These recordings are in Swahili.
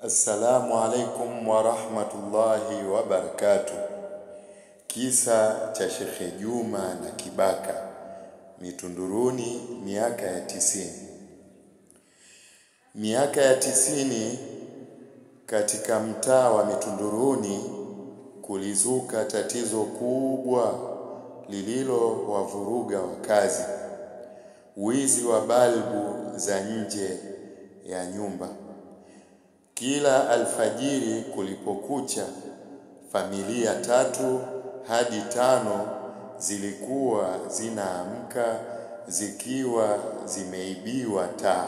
Assalamu alaikum wa rahmatullahi wa barakatuh. Kisa cha Sheikh Juma na Kibaka Mitunduruni miaka ya 90. Miaka ya 90 katika mtaa wa Mitunduruni kulizuka tatizo kubwa lililo wavuruga wakazi: wizi wa balbu za nje ya nyumba. Kila alfajiri kulipokucha, familia 3 hadi 5 zilikuwa zinaamka zikiwa zimeibiwa taa.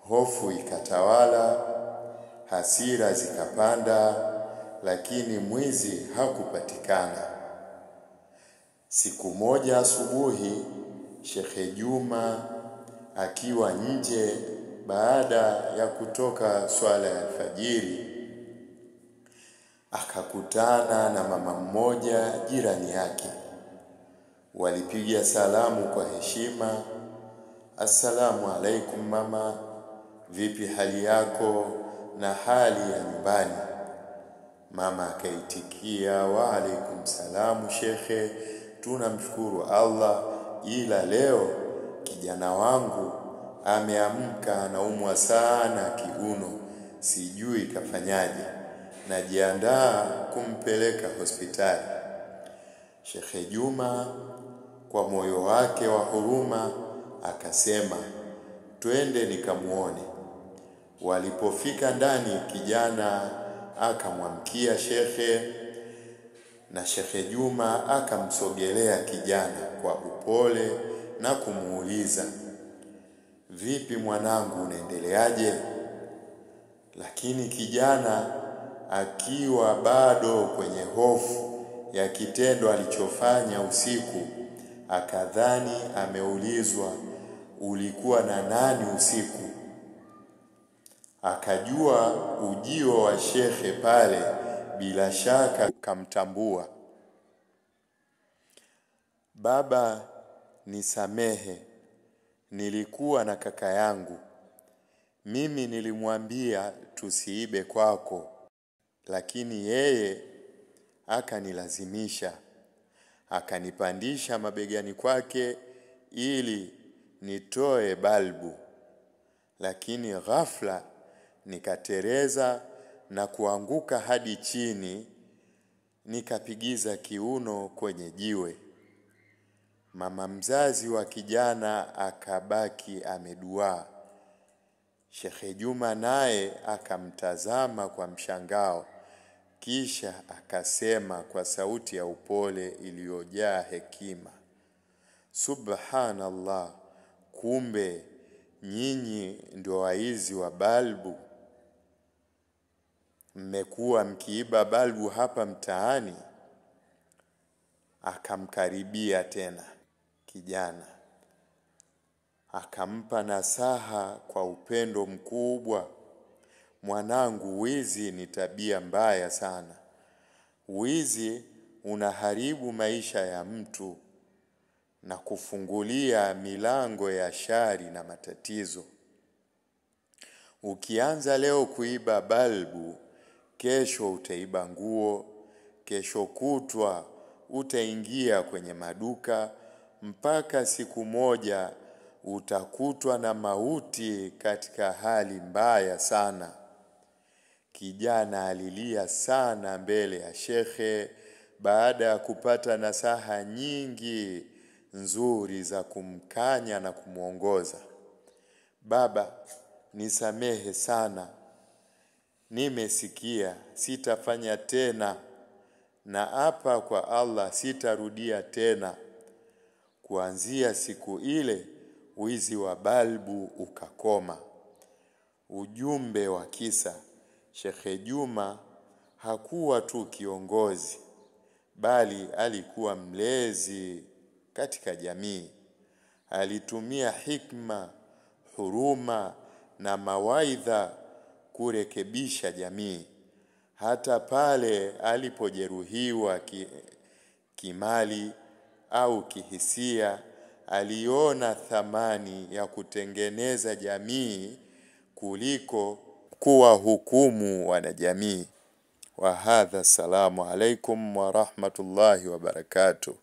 Hofu ikatawala, hasira zikapanda, lakini mwizi hakupatikana. Siku moja asubuhi, Sheikh Juma akiwa nje baada ya kutoka swala ya alfajiri, akakutana na mama mmoja jirani yake. Walipiga salamu kwa heshima. Assalamu alaikum mama, vipi hali yako na hali ya nyumbani? Mama akaitikia, wa alaikum salamu shekhe, tunamshukuru Allah, ila leo kijana wangu ameamka anaumwa sana kiuno, sijui kafanyaje, najiandaa kumpeleka hospitali. Sheikh Juma kwa moyo wake wa huruma akasema, twende nikamuone. Walipofika ndani, kijana akamwamkia shekhe, na Sheikh Juma akamsogelea kijana kwa upole na kumuuliza, vipi mwanangu, unaendeleaje? Lakini kijana akiwa bado kwenye hofu ya kitendo alichofanya usiku, akadhani ameulizwa ulikuwa na nani usiku. Akajua ujio wa shekhe pale bila shaka kamtambua. Baba, nisamehe, nilikuwa na kaka yangu. Mimi nilimwambia tusiibe kwako, lakini yeye akanilazimisha. Akanipandisha mabegani kwake ili nitoe balbu, lakini ghafla nikatereza na kuanguka hadi chini, nikapigiza kiuno kwenye jiwe. Mama mzazi wa kijana akabaki ameduaa. Sheikh Juma naye akamtazama kwa mshangao, kisha akasema kwa sauti ya upole iliyojaa hekima, subhanallah, kumbe nyinyi ndio waizi wa balbu. Mmekuwa mkiiba balbu hapa mtaani? Akamkaribia tena kijana, akampa nasaha kwa upendo mkubwa, mwanangu, wizi ni tabia mbaya sana. Wizi unaharibu maisha ya mtu na kufungulia milango ya shari na matatizo. Ukianza leo kuiba balbu, kesho utaiba nguo, kesho kutwa utaingia kwenye maduka, mpaka siku moja utakutwa na mauti katika hali mbaya sana. Kijana alilia sana mbele ya shekhe baada ya kupata nasaha nyingi nzuri za kumkanya na kumuongoza. Baba, nisamehe sana, nimesikia, sitafanya tena, na hapa kwa Allah sitarudia tena. Kuanzia siku ile wizi wa balbu ukakoma. Ujumbe wa kisa: Sheikh Juma hakuwa tu kiongozi, bali alikuwa mlezi katika jamii. Alitumia hikma, huruma na mawaidha kurekebisha jamii. Hata pale alipojeruhiwa kimali au kihisia, aliona thamani ya kutengeneza jamii kuliko kuwahukumu wanajamii. Wa hadha, assalamu alaikum wa rahmatullahi wa barakatuh.